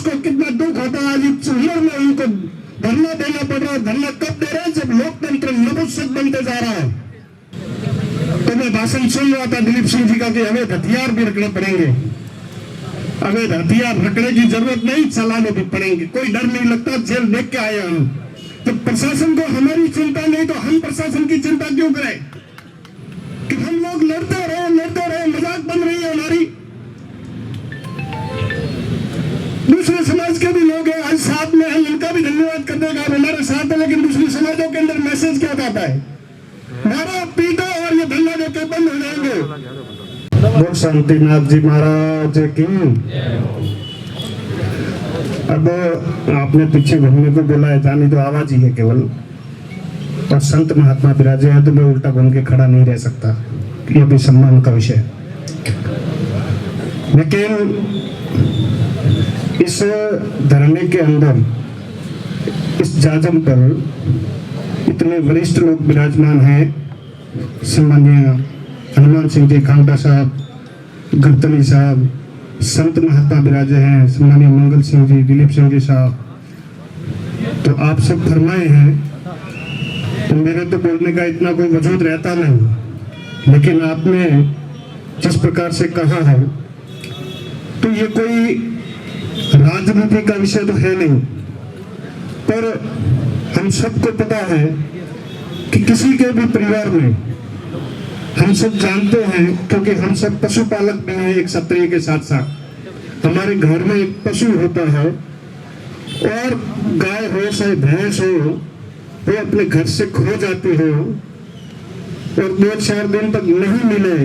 उसको कितना दुख होता है। आज इस उम्र में उनको धरना देना पड़ रहा है। धरना कब दे रहे हैं? जब लोकतंत्र नपुंसक बनते जा रहा है। तो मैं भाषण सुन रहा था दिलीप सिंह जी का कि अवैध हथियार भी रखने पड़ेंगे। अवैध हथियार रखने की जरूरत नहीं, चलाने भी पड़ेंगे, कोई डर नहीं लगता, जेल देख के आए हम। तो प्रशासन को हमारी चिंता नहीं तो हम प्रशासन की चिंता क्यों करें कि हम लोग लड़ते रहे, मजाक बन रही है हमारी। दूसरे समाज के भी लोग हैं, आज साथ में हैं, इनका भी धन्यवाद करने का हमारे साथ है। लेकिन दूसरी समाजों के अंदर मैसेज क्या जाता है? मारो पीटो और ये धंधा देके बंद हो जाएंगे। बोल शांतिनाथ जी महाराज की। अब आपने पीछे घूमने को बोला है, जानी तो आवाज ही है केवल, और संत महात्मा विराजे हैं तो मैं उल्टा घूम के खड़ा नहीं रह सकता, ये भी सम्मान का विषय। लेकिन इस धरने के अंदर, इस जाजम पर इतने वरिष्ठ लोग विराजमान हैं, सम्मानीय हनुमान सिंह जी कांगड़ा साहब, गरतनी साहब, संत महात्मा विराजे हैं, सम्मानीय मंगल सिंह जी, दिलीप सिंह जी साहब, तो आप सब फरमाए हैं तो मेरे तो बोलने का इतना कोई वजूद रहता नहीं। लेकिन आपने जिस प्रकार से कहा है तो ये कोई राजनीति का विषय तो है नहीं, पर हम सबको पता है कि किसी के भी परिवार में, हम सब जानते हैं क्योंकि हम सब पशुपालक भी हैं, एक क्षत्रिय के साथ साथ हमारे घर में एक पशु होता है, और गाय हो चाहे भैंस हो, वो अपने घर से खो जाती हो और 2-4 दिन तक नहीं मिले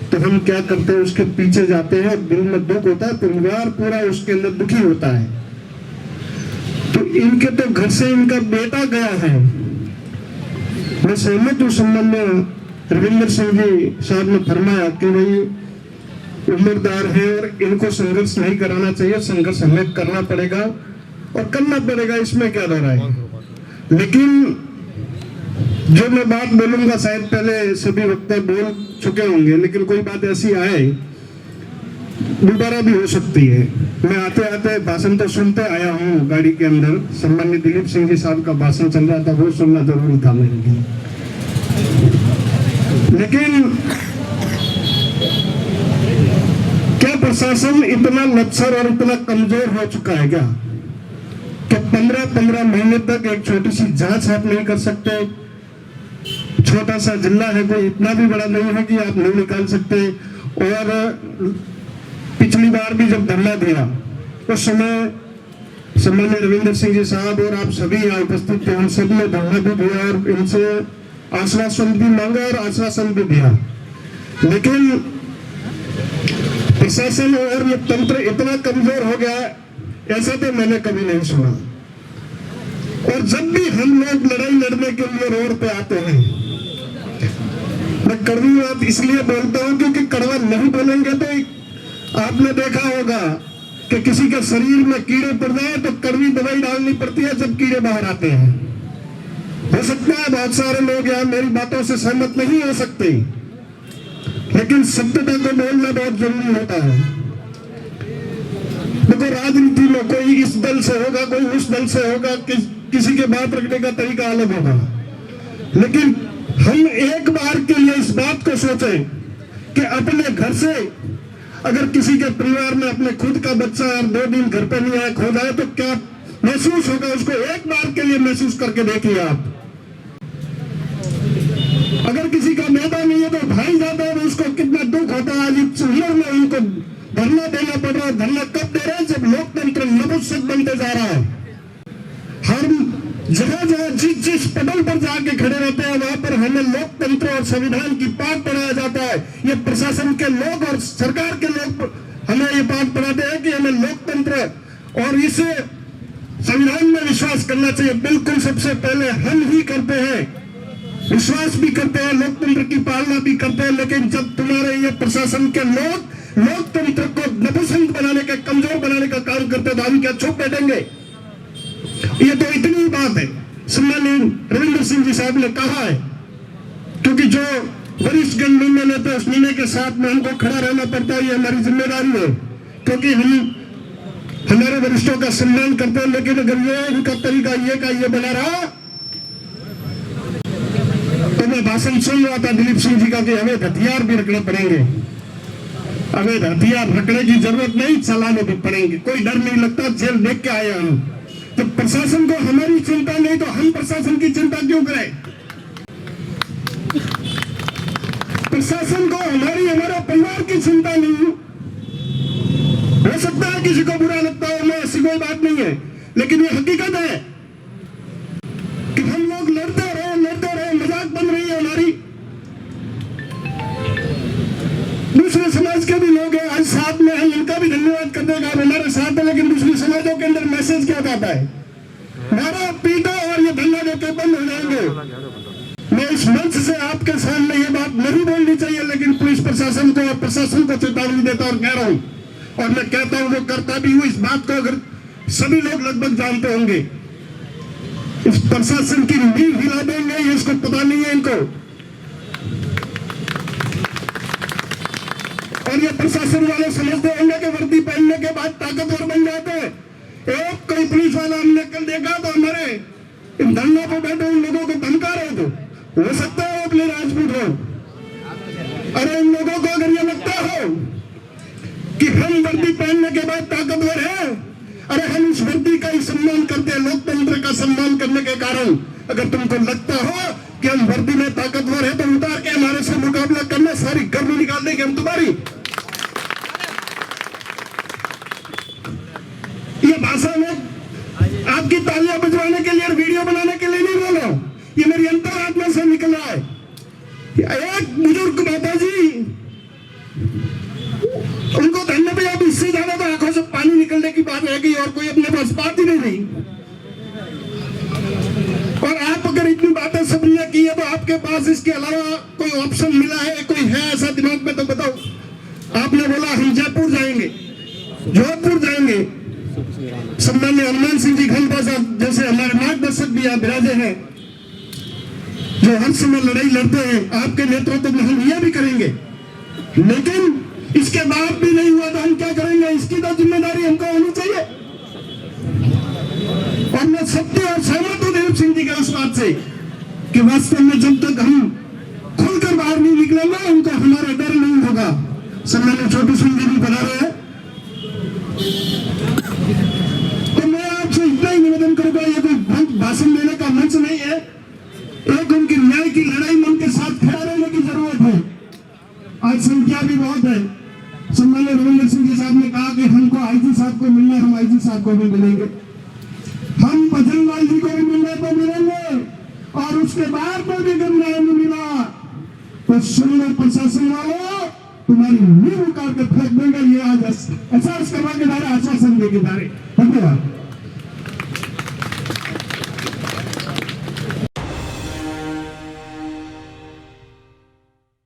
तो हम क्या करते हैं? उसके पीछे जाते हैं, दिल में दुख होता है, परिवार पूरा उसके अंदर दुखी होता है। तो इनके तो घर से इनका बेटा गया है। मैं सहमत हूँ, सम्मान्य रविंद्र सिंह जी साहब ने फरमाया कि भाई उम्रदार है और इनको संघर्ष नहीं कराना चाहिए, संघर्ष हमें करना पड़ेगा और करना पड़ेगा, इसमें क्या दौरा है। लेकिन जो मैं बात बोलूंगा शायद पहले सभी वक्ता बोल चुके होंगे, लेकिन कोई बात ऐसी आए दोबारा भी हो सकती है। मैं आते आते भाषण तो सुनते आया हूँ गाड़ी के अंदर, सम्मानित दिलीप सिंह जी साहब का भाषण चल रहा था, वो सुनना जरूरी था मेरे लिए। लेकिन क्या प्रशासन इतना लच्छर और इतना कमजोर हो चुका है क्या कि 15-15 महीने तक एक छोटी सी जांच आप नहीं कर सकते? छोटा सा जिला है, कोई इतना भी बड़ा नहीं है कि आप नहीं निकाल सकते। और पिछली बार भी जब धरना दिया उस समय सम्मानित रविंद्र सिंह जी साहब और आप सभी यहाँ उपस्थित थे, हम सब ने धरना भी दिया और इनसे आश्वासन भी मांगा और आश्वासन भी दिया। लेकिन प्रशासन और ये तंत्र इतना कमजोर हो गया, ऐसा तो मैंने कभी नहीं सुना। और जब भी हम लोग लड़ाई लड़ने के लिए रोड पे आते हैं, मैं कड़वी बात इसलिए बोलता हूं क्योंकि कड़वा नहीं बोलेंगे तो आपने देखा होगा कि किसी के शरीर में कीड़े पड़ जाए तो कड़वी दवाई डालनी पड़ती है जब कीड़े बाहर आते हैं। हो सकता है बहुत सारे लोग यहाँ मेरी बातों से सहमत नहीं हो सकते, लेकिन सत्यता को बोलना बहुत जरूरी होता है। देखो, राजनीति में कोई इस दल से होगा, कोई उस दल से होगा, किसी के बात रखने का तरीका अलग होगा। लेकिन हम एक बार के लिए इस बात को सोचें कि अपने घर से अगर किसी के परिवार में अपने खुद का बच्चा 2 दिन घर पे नहीं आया, खो जाए तो क्या महसूस होगा? उसको एक बार के लिए महसूस करके देखिए आप। अगर किसी का बेटा नहीं है तो भाई जाता है, तो उसको कितना दुख होता है। आज इस उम्र में उनको धरना देना पड़ रहा है। धरना कब दे रहे हैं? जब लोकतंत्र नपुंसक बनते जा रहा है। हर जगह जिस पटल पर जाके खड़े रहते हैं वहां पर हमें लोकतंत्र और संविधान की पाठ पढ़ाया जाता है। ये प्रशासन के लोग और सरकार के लोग हमें ये पाठ पढ़ाते हैं कि हमें लोकतंत्र और इस संविधान में विश्वास करना चाहिए। बिल्कुल, सबसे पहले हम ही करते हैं, विश्वास भी करते हैं, लोकतंत्र की पालना भी करते हैं। लेकिन जब तुम्हारे ये प्रशासन के लोग लोकतंत्र को नपुंसक बनाने का, कमजोर बनाने का काम करते हैं तो हम क्या चुप बैठेंगे? ये तो इतनी ही बात है। सम्मानीय रविंद्र सिंह जी साहब ने कहा है, क्योंकि जो वरिष्ठ गण निर्णय लेते हैं उस निर्णय के साथ में हमको खड़ा रहना पड़ता है, ये हमारी जिम्मेदारी है। क्योंकि हम हमारे वरिष्ठों का सम्मान करते हैं, लेकिन अगर ये इनका तरीका ये का ये बना रहा, तो मैं भाषण सुन रहा था दिलीप सिंह जी का कि हमें हथियार भी रखने पड़ेंगे। हमें हथियार रखने की जरूरत नहीं, चलाने भी पड़ेंगे, कोई डर नहीं लगता, जेल देख के आए हम। तो प्रशासन को हमारी चिंता नहीं तो हम प्रशासन की चिंता क्यों करें? प्रशासन को हमारा परिवार की चिंता नहीं। हो सकता है किसी को बुरा लगता हो, मैं ऐसी कोई बात नहीं है, लेकिन ये हकीकत है कि हम लोग लड़ते रहे, मजाक बन रही है हमारी। दूसरे समाज के भी लोग हैं आज साथ में हैं, इनका भी धन्यवाद करने का हमारे साथ है, लेकिन दूसरी समाजों के अंदर मैसेज क्या जाता है? मारो पीटो और ये धंधा देके बंद हो जाएंगे। मैं इस मंच से आपके सामने ये बात नहीं बोलनी चाहिए, लेकिन पुलिस प्रशासन को और प्रशासन को चेतावनी देता और कह रहा हूं, और मैं कहता हूं वो करता भी हूं। इस बात को अगर सभी लोग लगभग जानते होंगे, इस प्रशासन की नींव हिला देंगे, ये इसको पता नहीं है इनको। और ये प्रशासन वाले समझते होंगे कि वर्दी पहनने के बाद ताकतवर बन जाते हैं। एक कोई पुलिस वाला हमने कल देखा तो हमारे इन धरनों पर बैठे उन लोगों को धमका रहे थे। हो सकता है वो अपने राजपूत हो। अरे इन लोगों को अगर ये लगता हो कि हम वर्दी पहनने के बाद ताकतवर है, अरे हम इस वर्दी का ही सम्मान करते हैं, लोकतंत्र का सम्मान करने के कारण। अगर तुमको लगता हो कि हम वर्दी में ताकतवर है तो उतार के हमारे से मुकाबला करना, सारी गर्मी निकाल देंगे हम तुम्हारी। ये भाषा में आपकी तालियां बजवाने के लिए और वीडियो बनाने के लिए नहीं बोल रहा हूं, ये मेरी अंतरात्मा से निकल रहा है। एक बुजुर्ग माता जी, उनको धन्यवाद। अब इससे ज्यादा तो आंखों से पानी निकलने की बात रह गई और कोई अपने पास बात ही नहीं रही। और आप अगर इतनी बातें सबने की है तो आपके पास इसके अलावा कोई ऑप्शन मिला है, कोई है ऐसा दिमाग में तो बताओ। आपने बोला हम जयपुर जाएंगे, जोधपुर जाएंगे। सम्माननीय हनुमान सिंह जी खंडवा साहब जैसे हमारे मार्गदर्शक भी यहाँ विराजे हैं, जो हर समय लड़ाई लड़ते हैं, आपके नेतृत्व में हम यह भी करेंगे। लेकिन इसके बाद भी नहीं हुआ तो हम क्या करेंगे? इसकी तो जिम्मेदारी हमको होनी चाहिए। और मैं सत्य और सहमत हूं दिलीप सिंह जी के उस बात से कि वास्तव में जब तक हम खुलकर बाहर नहीं निकलेंगे उनको हमारा डर नहीं होगा। सम्मानित छोटू सिंह जी भी बना रहे हैं, तो मैं आपसे इतना ही निवेदन करूंगा, ये कोई भाषण देने का मंच नहीं है। एक उनकी न्याय की लड़ाई में उनके साथ खड़ा रहने की जरूरत है। आज संख्या भी बहुत है। सम्माननीय रविंद्र सिंह जी साहब ने कहा कि हमको आईजी साहब को मिलना है, हम आईजी साहब को भी मिलेंगे, हम बजरंगलाल जी को भी मिलने तो मिलेंगे, और उसके बाद में भी अगर न्याय नहीं मिला तो सुंदर प्रशासन वालों तुम्हारी नींव उतार के फेंक देंगे। ये आज एहसास करवा के दारे, आश्वासन दे के दारे।